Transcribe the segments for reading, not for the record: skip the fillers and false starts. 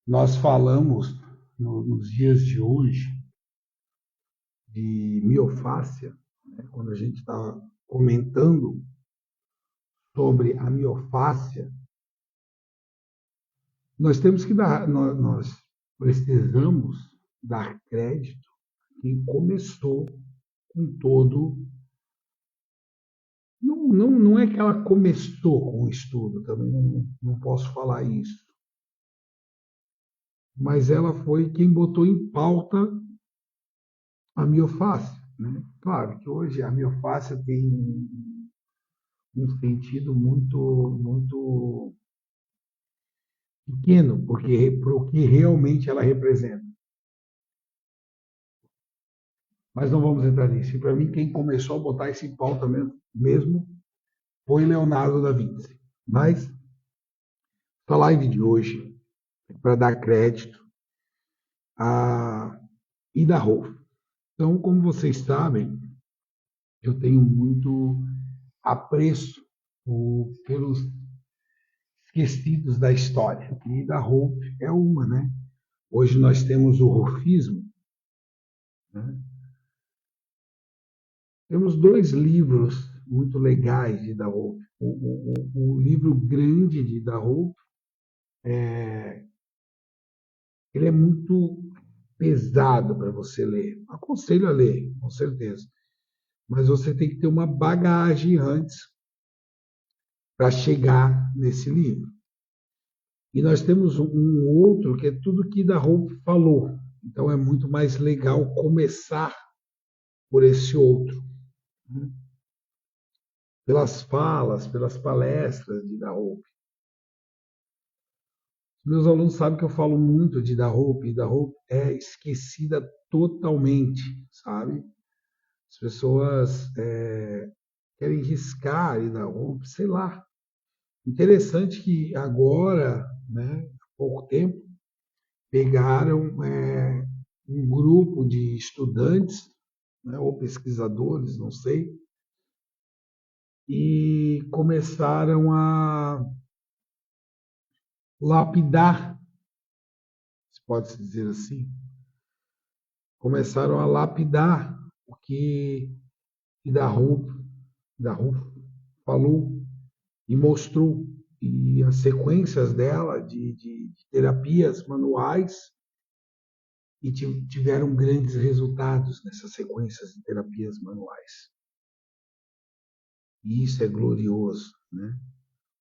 Nós falamos nos dias de hoje de miofáscia, né, quando a gente está comentando sobre a miofáscia, nós temos que dar, nós precisamos dar crédito a quem começou com todo. Não é que ela começou com o estudo, também não posso falar isso, mas ela foi quem botou em pauta a miofáscia. Né? Claro que hoje a miofáscia tem um sentido muito pequeno, porque para o que realmente ela representa. Mas não vamos entrar nisso. E para mim, quem começou a botar isso em pauta mesmo foi Leonardo da Vinci. Mas a live de hoje é para dar crédito a Ida Rolf. Então, como vocês sabem, eu tenho muito apreço pelos esquecidos da história. E Ida Rolf é uma, né? Hoje nós temos o Rolfismo. Né? Temos dois livros muito legais de Ida Rolf. O livro grande de Ida Rolf, ele é muito pesado para você ler. Aconselho a ler, com certeza. Mas você tem que ter uma bagagem antes para chegar nesse livro. E nós temos um outro que é tudo que Ida Rolf falou. Então é muito mais legal começar por esse outro. Né? Pelas falas, pelas palestras de Ida Rolf. Meus alunos sabem que eu falo muito de Ida Rolf. Ida Rolf é esquecida totalmente, sabe? As pessoas querem riscar Ida Rolf, sei lá. Interessante que agora, né, há pouco tempo, pegaram um grupo de estudantes, né, ou pesquisadores, não sei, e começaram a lapidar, se pode dizer assim, começaram a lapidar o que Ida Rolf falou e mostrou, e as sequências dela de terapias manuais, e tiveram grandes resultados nessas sequências de terapias manuais. E isso é glorioso, né?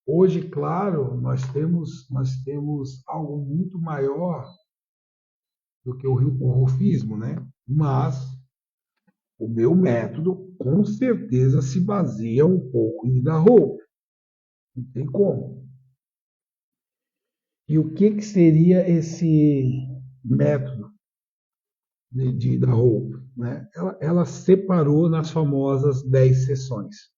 Hoje, claro, nós temos algo muito maior do que o rufismo, né? Mas o meu método com certeza se baseia um pouco em Ida Rolf. Não tem como. E o que seria esse método de Ida Rolf? Né? Ela separou nas famosas 10 sessões.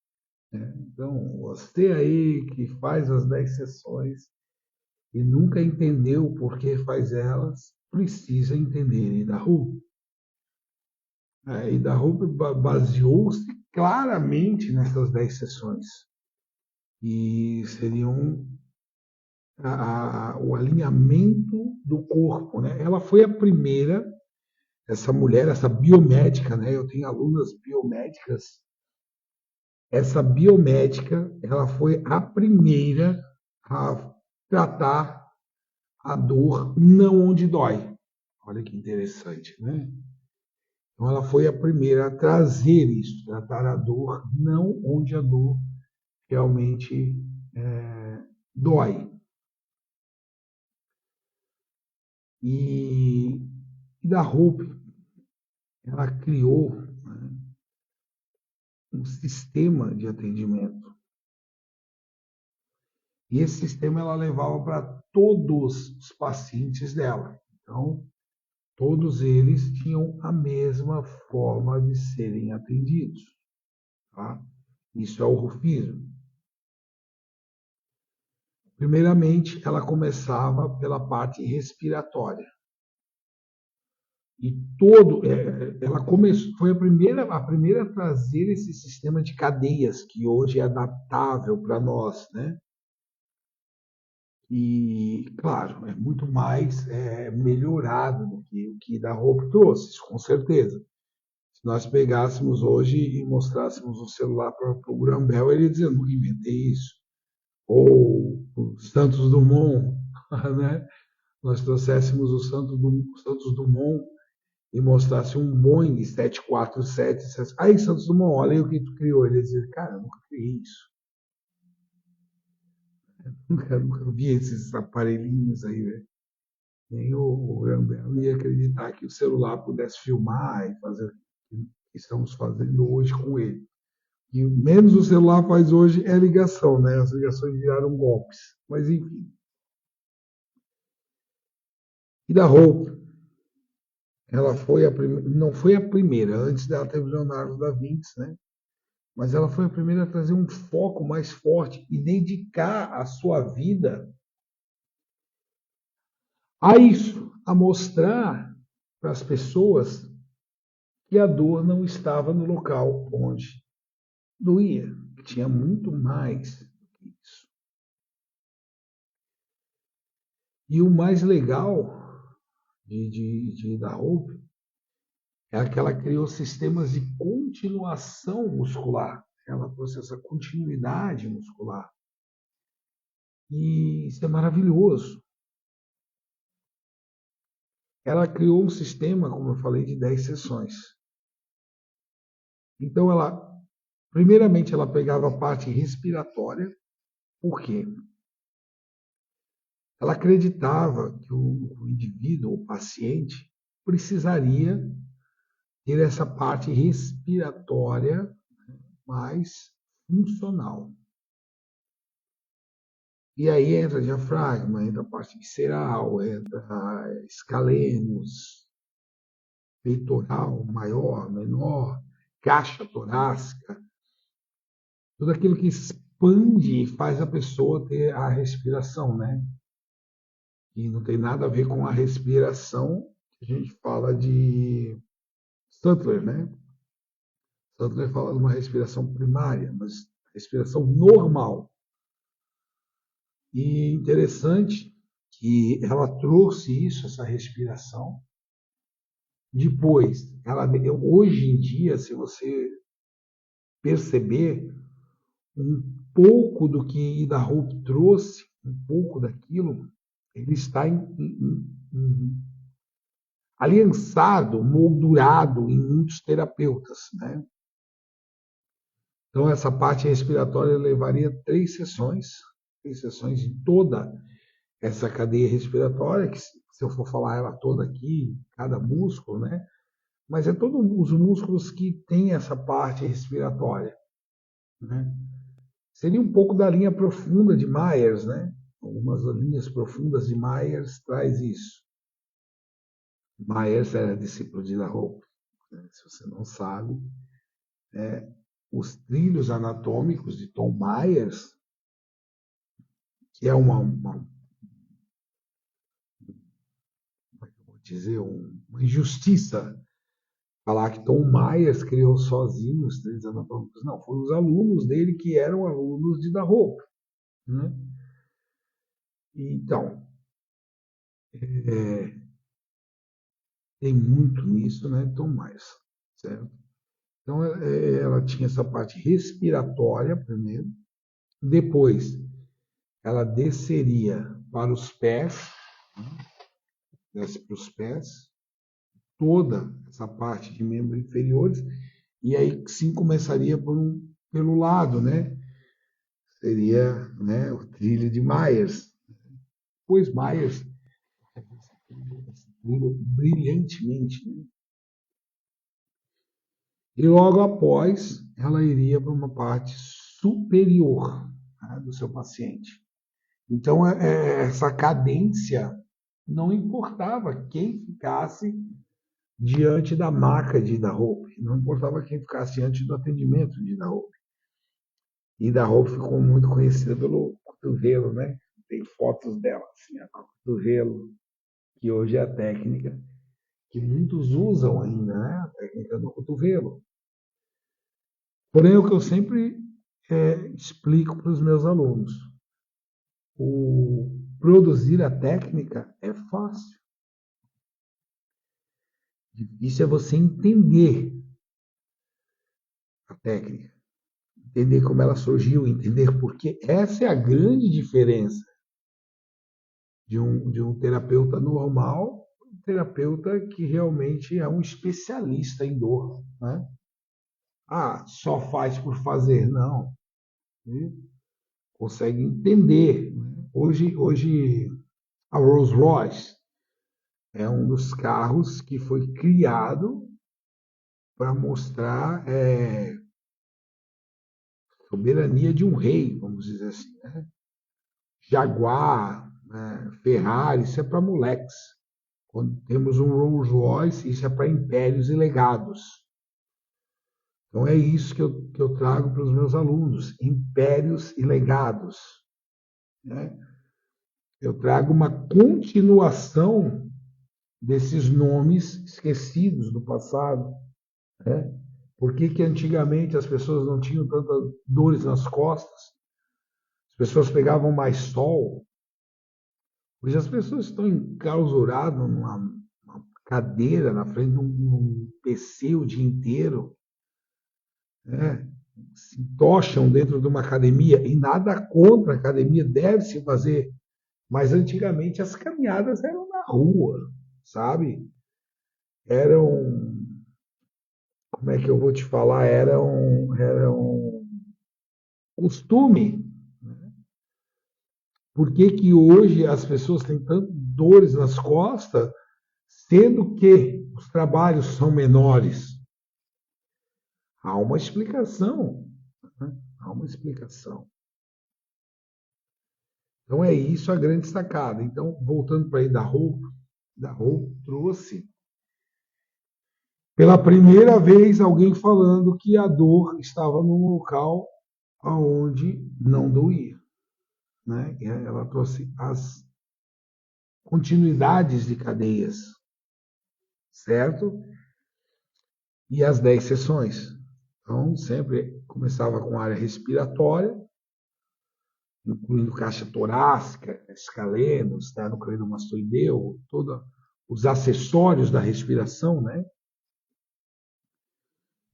Né? Então, você aí que faz as 10 sessões e nunca entendeu por que faz elas, precisa entender Ida Rolf. Ida Rolf baseou-se claramente nessas 10 sessões. E seriam o alinhamento do corpo. Né? Ela foi a primeira, essa mulher, essa biomédica, né? Eu tenho alunas biomédicas. Essa biomédica, ela foi a primeira a tratar a dor não onde dói. Olha que interessante, né? Então ela foi a primeira a trazer isso, tratar a dor não onde a dor realmente dói. E da Hope, ela criou, né, um sistema de atendimento. E esse sistema ela levava para todos os pacientes dela. Então, todos eles tinham a mesma forma de serem atendidos. Tá? Isso é o rufismo. Primeiramente, ela começava pela parte respiratória. E ela foi a primeira a trazer esse sistema de cadeias que hoje é adaptável para nós, né? E, claro, é muito mais melhorado do que o que da Hope trouxe, isso com certeza. Se nós pegássemos hoje e mostrássemos um celular para o Graham Bell, ele ia dizer, nunca inventei isso. Ou o Santos Dumont, né? Nós trouxéssemos o Santos Dumont e mostrasse um Boeing 747, aí Santos Dumont, olha aí o que tu criou. Ele ia dizer, cara, eu nunca criei isso. Nunca vi esses aparelhinhos aí, velho. Nem o Graham Bell ia acreditar que o celular pudesse filmar e fazer o que estamos fazendo hoje com ele. E o menos o celular faz hoje é ligação, né? As ligações viraram golpes. Mas enfim. E da Hope, ela foi não foi a primeira, antes dela teve o Leonardo da Vinci, né? Mas ela foi a primeira a trazer um foco mais forte e dedicar a sua vida a isso, a mostrar para as pessoas que a dor não estava no local onde doía, que tinha muito mais do que isso. E o mais legal da Hope é que ela criou sistemas de continuação muscular. Ela trouxe essa continuidade muscular. E isso é maravilhoso. Ela criou um sistema, como eu falei, de 10 sessões. Então, primeiramente, ela pegava a parte respiratória. Por quê? Ela acreditava que o indivíduo, o paciente, precisaria ter essa parte respiratória mais funcional. E aí entra diafragma, entra a parte visceral, entra escalenos, peitoral, maior, menor, caixa torácica, tudo aquilo que expande e faz a pessoa ter a respiração, né? E não tem nada a ver com a respiração que a gente fala de Sutler, né? Sutler fala de uma respiração primária, mas respiração normal. E interessante que ela trouxe isso, essa respiração. Depois, hoje em dia, se você perceber um pouco do que Ida Hope trouxe, um pouco daquilo, ele está aliançado, moldurado em muitos terapeutas, né? Então, essa parte respiratória levaria 3 sessões em toda essa cadeia respiratória, que se eu for falar ela toda aqui, cada músculo, né? Mas é todos os músculos que têm essa parte respiratória, né? Seria um pouco da linha profunda de Myers, né? Algumas linhas profundas de Myers traz isso. Myers era discípulo de La Hope, né? Se você não sabe, os trilhos anatômicos de Tom Myers, que é uma injustiça falar que Tom Myers criou sozinho os trilhos anatômicos. Não, foram os alunos dele que eram alunos de Da Hope, né? Então, tem muito nisso, né, Tom Myers, certo? Então, ela tinha essa parte respiratória primeiro, depois ela desceria para os pés, desce para os pés, toda essa parte de membros inferiores, e aí sim começaria pelo lado, né? Seria, né, o trilho de Myers. Pois Myers brilhantemente, né? E logo após, ela iria para uma parte superior, né, do seu paciente. Então, essa cadência não importava quem ficasse diante da maca de Ida Hope, não importava quem ficasse diante do atendimento de Ida Hope. Ida Hope ficou muito conhecida pelo cotovelo, né? Tem fotos dela, assim, a cotovelo, que hoje é a técnica que muitos usam ainda, né? A técnica do cotovelo. Porém, o que eu sempre explico para os meus alunos, produzir a técnica é fácil. Difícil é você entender a técnica, entender como ela surgiu, entender por quê. Essa é a grande diferença de um terapeuta normal, um terapeuta que realmente é um especialista em dor, né? Só faz por fazer, não. Consegue entender, né? Hoje a Rolls-Royce é um dos carros que foi criado para mostrar soberania de um rei, vamos dizer assim, né? Jaguar, né? Ferrari, isso é para moleques. Quando temos um Rolls Royce, isso é para impérios e legados. Então é isso que eu trago para os meus alunos, impérios e legados, né? Eu trago uma continuação desses nomes esquecidos do passado, né? Por que antigamente as pessoas não tinham tantas dores nas costas? As pessoas pegavam mais sol. Hoje as pessoas estão enclausuradas numa cadeira na frente de um PC o dia inteiro, né? Se tocham dentro de uma academia, e nada contra a academia, deve se fazer, mas antigamente as caminhadas eram na rua, sabe? Eram, como é que eu vou te falar? Era um costume. Por que hoje as pessoas têm tantas dores nas costas, sendo que os trabalhos são menores? Há uma explicação, né? Há uma explicação. Então é isso a grande sacada. Então, voltando para aí da roupa trouxe pela primeira vez alguém falando que a dor estava num local onde não doía, né? Ela trouxe as continuidades de cadeias, certo? E as 10 sessões. Então, sempre começava com área respiratória, incluindo caixa torácica, escaleno, esternocleidomastoideu, todos os acessórios da respiração, né?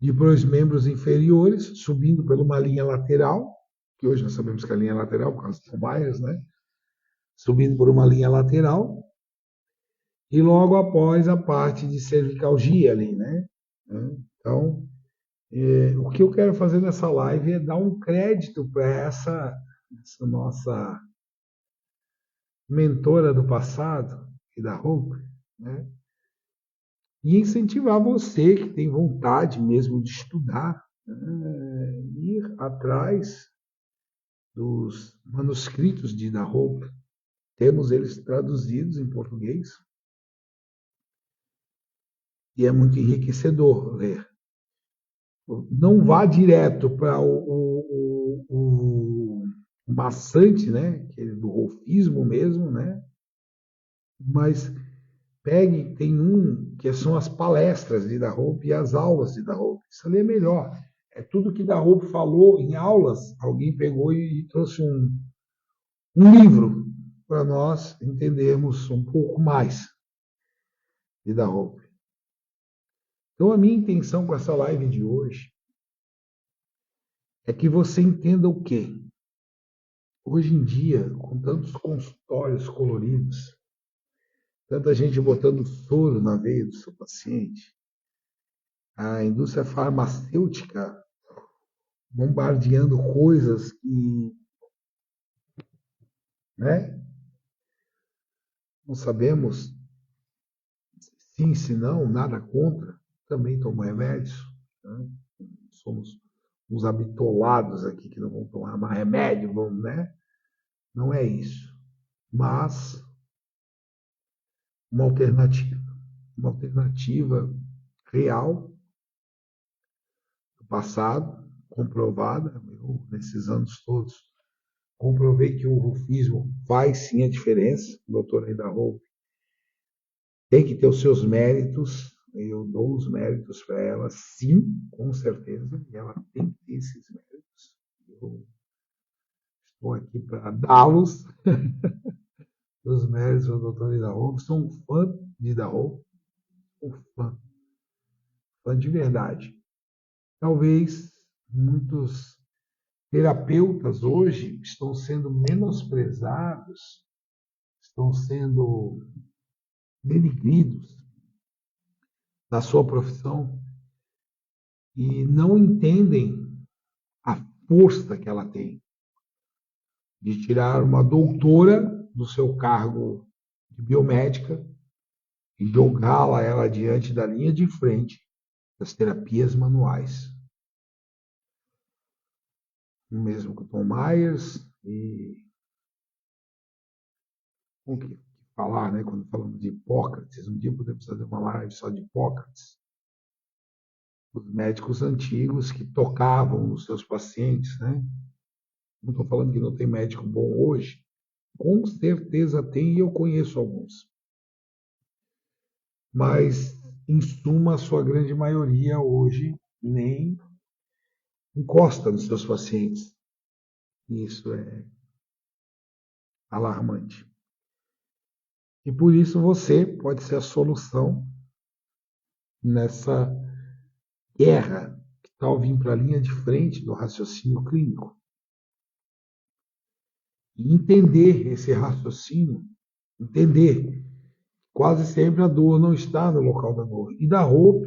Depois, membros inferiores, subindo por uma linha lateral, que hoje nós sabemos que é a linha lateral, por causa dos Myers, né? Subindo por uma linha lateral, e logo após a parte de cervicalgia ali, né? Então, o que eu quero fazer nessa live é dar um crédito para essa nossa mentora do passado e da roupa, né? E incentivar você que tem vontade mesmo de estudar, ir atrás dos manuscritos de Da Hope. Temos eles traduzidos em português e é muito enriquecedor ler. Não vá direto para o maçante, né, que é do rolfismo mesmo, né? Mas pegue, tem que são as palestras de Da Hope e as aulas de Da Hope. Isso ali é melhor. É tudo que Da Hope falou em aulas, alguém pegou e trouxe um livro para nós entendermos um pouco mais de Da Hope. Então, a minha intenção com essa live de hoje é que você entenda o quê? Hoje em dia, com tantos consultórios coloridos, tanta gente botando soro na veia do seu paciente, a indústria farmacêutica bombardeando coisas que, né, não sabemos sim, se não, nada contra, também tomam remédios, né? Somos uns habitolados aqui que não vão tomar mais remédio, vamos, né? Não é isso. Mas uma alternativa real do passado, comprovada. Eu, nesses anos todos, comprovei que o rufismo faz sim a diferença. O doutor Ainda Hope tem que ter os seus méritos. Eu dou os méritos para ela, sim, com certeza. E ela tem que ter esses méritos. Eu estou aqui para dá-los. dos méritos do doutor Ida Hope. Sou um fã de Ida Hope, um fã de verdade. Talvez muitos terapeutas hoje estão sendo menosprezados, estão sendo denigridos na sua profissão e não entendem a força que ela tem de tirar uma doutora do seu cargo de biomédica e jogá-la ela diante da linha de frente das terapias manuais. O mesmo com o Tom Myers e com que falar, né? Quando falamos de Hipócrates, um dia podemos fazer uma live só de Hipócrates. Os médicos antigos que tocavam nos seus pacientes, né? Não estou falando que não tem médico bom hoje, com certeza tem e eu conheço alguns. Mas, em suma, a sua grande maioria hoje nem encosta nos seus pacientes. Isso é alarmante. E por isso você pode ser a solução nessa guerra que está vindo para a linha de frente do raciocínio clínico. E entender esse raciocínio, entender quase sempre a dor não está no local da dor. E da roupa,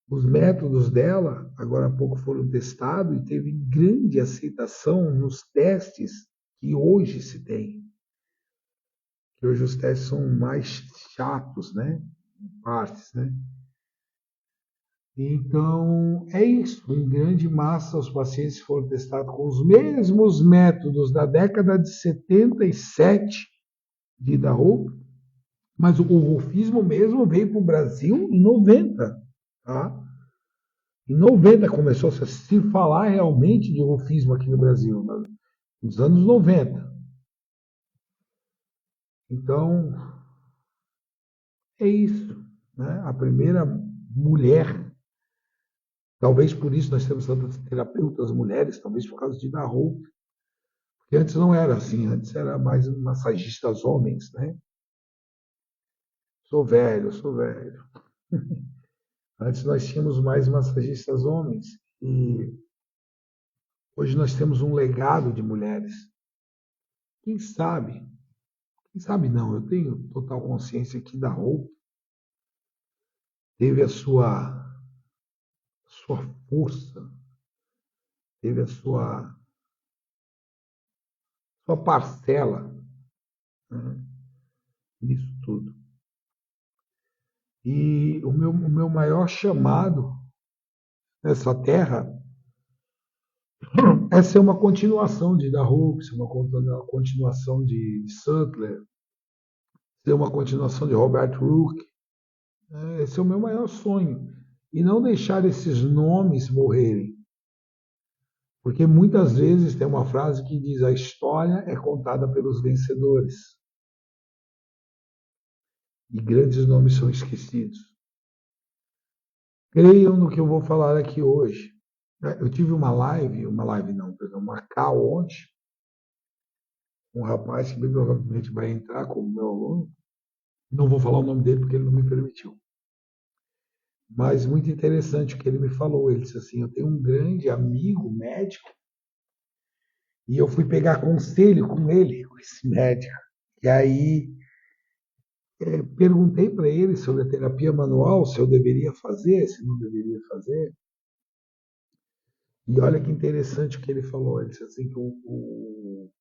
os métodos dela, agora há pouco foram testados e teve grande aceitação nos testes que hoje se tem. Que hoje os testes são mais chatos, né? Partes, né? Então, é isso. Em grande massa, os pacientes foram testados com os mesmos métodos da década de 77 de Ida Hope, mas o rufismo mesmo veio para o Brasil em 90. Tá? Em 90 começou a se falar realmente de rufismo aqui no Brasil, nos anos 90. Então, é isso. Né? A primeira mulher. Talvez por isso nós temos tantas terapeutas mulheres, talvez por causa de Ida Hope. Porque antes não era assim, antes era mais massagistas homens, né? Sou velho, sou velho. Antes nós tínhamos mais massagistas homens e hoje nós temos um legado de mulheres. Quem sabe? Quem sabe não, eu tenho total consciência que Ida Hope teve a sua força, teve a sua parcela, né, nisso tudo. E o meu maior chamado nessa terra é ser uma continuação de Ida Hope, ser uma continuação de Sutler, ser uma continuação de Robert Hooke. Esse é o meu maior sonho. E não deixar esses nomes morrerem. Porque muitas vezes tem uma frase que diz: a história é contada pelos vencedores. E grandes nomes são esquecidos. Creiam no que eu vou falar aqui hoje. Eu tive uma call ontem, um rapaz que bem provavelmente vai entrar como meu aluno. Não vou falar o nome dele porque ele não me permitiu. Mas muito interessante o que ele me falou. Ele disse assim: eu tenho um grande amigo médico e eu fui pegar conselho com ele, com esse médico. E aí perguntei para ele sobre a terapia manual, se eu deveria fazer, se não deveria fazer. E olha que interessante o que ele falou. Ele disse assim que o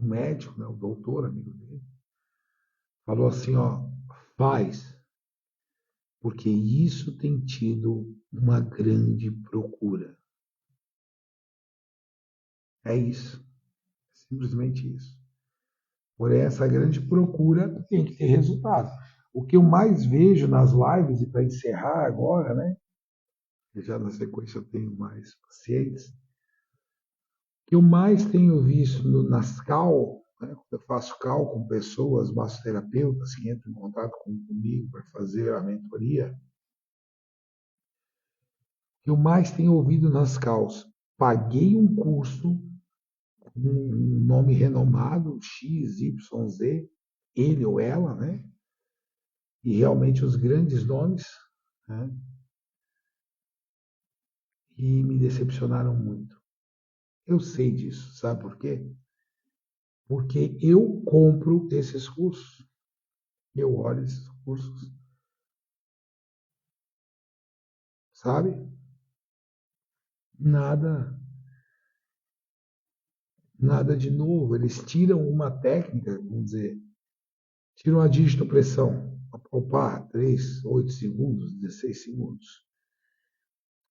médico, né, o doutor, amigo dele, falou assim, ó, faz, porque isso tem tido uma grande procura. É isso. Simplesmente isso. Por essa grande procura tem que ter resultado. O que eu mais vejo nas lives, e para encerrar agora, né? Já na sequência eu tenho mais pacientes. O que eu mais tenho visto nas CAL, né, quando eu faço CAL com pessoas, massoterapeutas que entram em contato comigo para fazer a mentoria, o que eu mais tenho ouvido nas CALs, paguei um curso um nome renomado, X, Y, Z, ele ou ela, né? E realmente os grandes nomes, né? E me decepcionaram muito. Eu sei disso, sabe por quê? Porque eu compro esses cursos, eu olho esses cursos, sabe? Nada, nada de novo. Eles tiram uma técnica, vamos dizer, tiram a digitopressão, a palpar 3, 8 segundos, 16 segundos,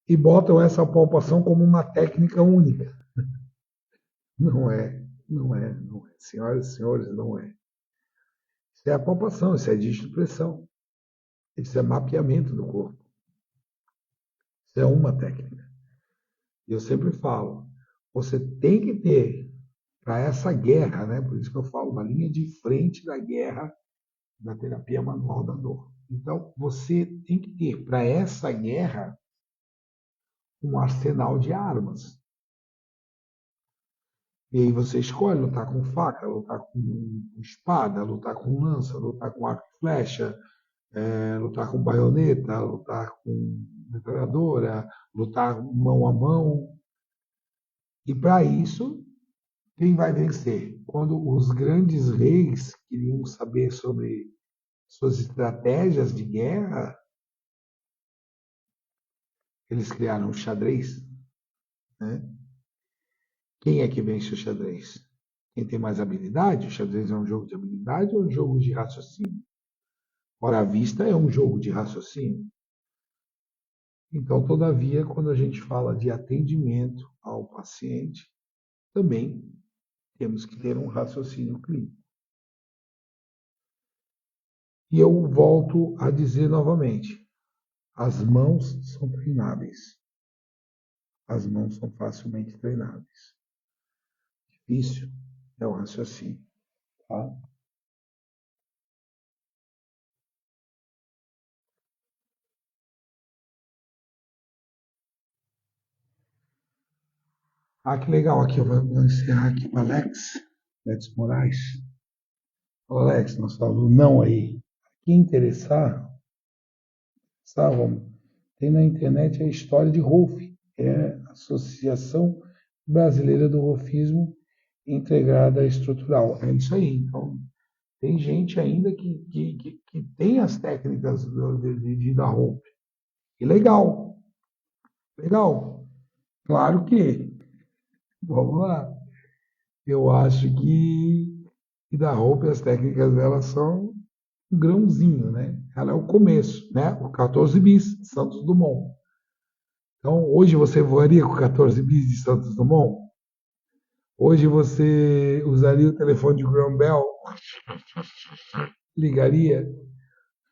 e botam essa palpação como uma técnica única. Não é, não é, não é. Senhoras e senhores, não é. Isso é a palpação, isso é digitopressão, isso é mapeamento do corpo. Isso é uma técnica. E eu sempre falo, você tem que ter para essa guerra, né? Por isso que eu falo, na linha de frente da guerra da terapia manual da dor. Então, você tem que ter para essa guerra um arsenal de armas. E aí você escolhe lutar com faca, lutar com espada, lutar com lança, lutar com arco e flecha, lutar com baioneta, lutar com metralhadora, lutar mão a mão. E para isso, quem vai vencer? Quando os grandes reis queriam saber sobre suas estratégias de guerra, eles criaram o xadrez. Né? Quem é que vence o xadrez? Quem tem mais habilidade? O xadrez é um jogo de habilidade ou um jogo de raciocínio? Ora, a vista é um jogo de raciocínio. Então, todavia, quando a gente fala de atendimento ao paciente, também temos que ter um raciocínio clínico. E eu volto a dizer novamente, as mãos são treináveis. As mãos são facilmente treináveis. Difícil é o raciocínio. Tá? Ah, que legal. Aqui eu vou encerrar aqui com o Alex Moraes. Ô, Alex, nós falamos não aí. Quem interessar, sabe, tem na internet a história de ROLF, é a Associação Brasileira do Rolfismo Integrada Estrutural. É isso aí. Então, tem gente ainda que tem as técnicas da ROLF. E legal, legal. Claro que, vamos lá, eu acho que da ROLF as técnicas dela são um grãozinho, né? Ela é o começo, né? O 14 bis, Santos Dumont. Então, hoje você voaria com 14 bis de Santos Dumont? Hoje você usaria o telefone de Graham Bell? Ligaria?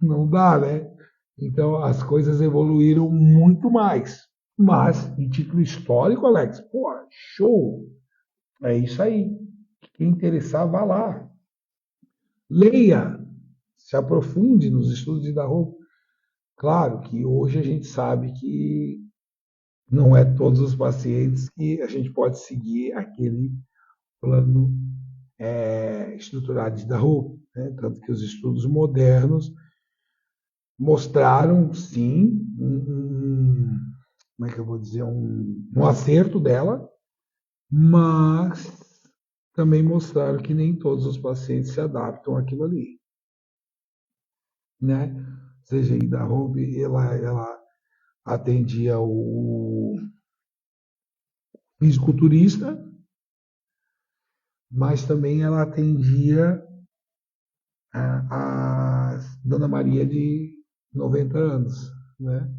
Não dá, né? Então, as coisas evoluíram muito mais. Mas, em título histórico, Alex, pô, show! É isso aí. Quem interessar, vá lá. Leia, se aprofunde nos estudos de Darrow. Claro que hoje a gente sabe que não é todos os pacientes que a gente pode seguir aquele plano estruturado de Darrow, né? Tanto que os estudos modernos mostraram, sim, como é que eu vou dizer, um acerto dela, mas também mostraram que nem todos os pacientes se adaptam àquilo ali, né? Ou seja, a Darrow, ela atendia o fisiculturista, mas também ela atendia a Dona Maria de 90 anos, né?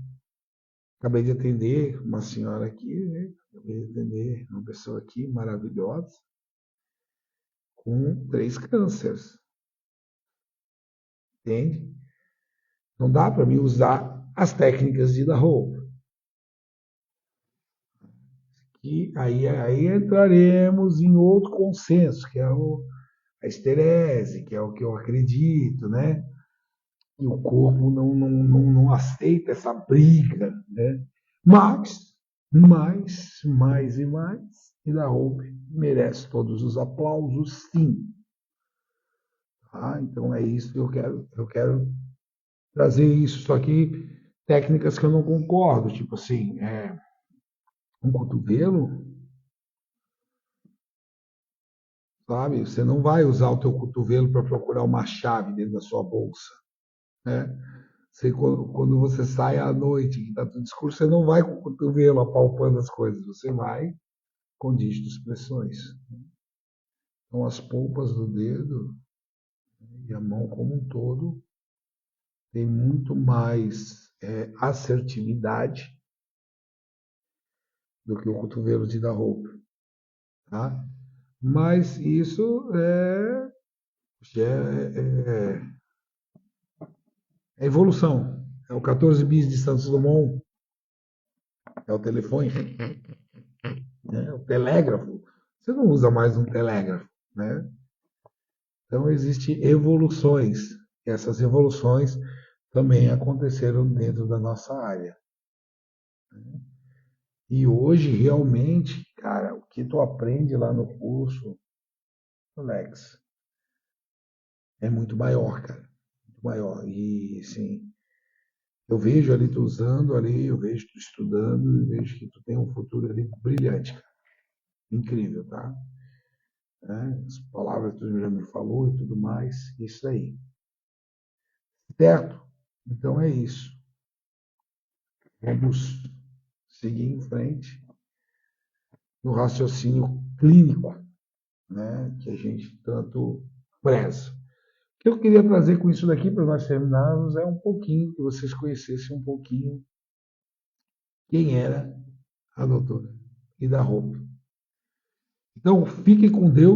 Acabei de atender uma senhora aqui, né? Acabei de atender uma pessoa aqui maravilhosa, com 3 cânceres, entende? Não dá para mim usar as técnicas de Darrow. E aí entraremos em outro consenso, que é a esterese, que é o que eu acredito, né? E o corpo não aceita essa briga, né? Mas, mais e mais, e da roupa merece todos os aplausos, sim. Tá? Então é isso que eu quero trazer isso. Só que técnicas que eu não concordo, tipo assim, um cotovelo, sabe? Você não vai usar o teu cotovelo para procurar uma chave dentro da sua bolsa, né? Quando você sai à noite, que está tudo escuro, você não vai com o cotovelo apalpando as coisas, você vai com dígitos expressões. Então, as polpas do dedo e a mão como um todo tem muito mais assertividade do que o cotovelo de dar roupa, tá? Mas isso é evolução. É o 14 bis de Santos Dumont, é o telefone, né? O telégrafo. Você não usa mais um telégrafo, né? Então, existem evoluções. E essas evoluções também aconteceram dentro da nossa área. E hoje, realmente, cara, o que tu aprende lá no curso, Alex, é muito maior, cara. Muito maior. E, sim, eu vejo ali tu usando ali, eu vejo tu estudando, eu vejo que tu tem um futuro ali brilhante, cara. Incrível, tá? As palavras que tu já me falou e tudo mais, isso aí. Certo? Então é isso. Vamos seguir em frente no raciocínio clínico, né, que a gente tanto preza. O que eu queria trazer com isso daqui para nós terminarmos é um pouquinho, que vocês conhecessem um pouquinho quem era a doutora e da roupa. Então, fiquem com Deus.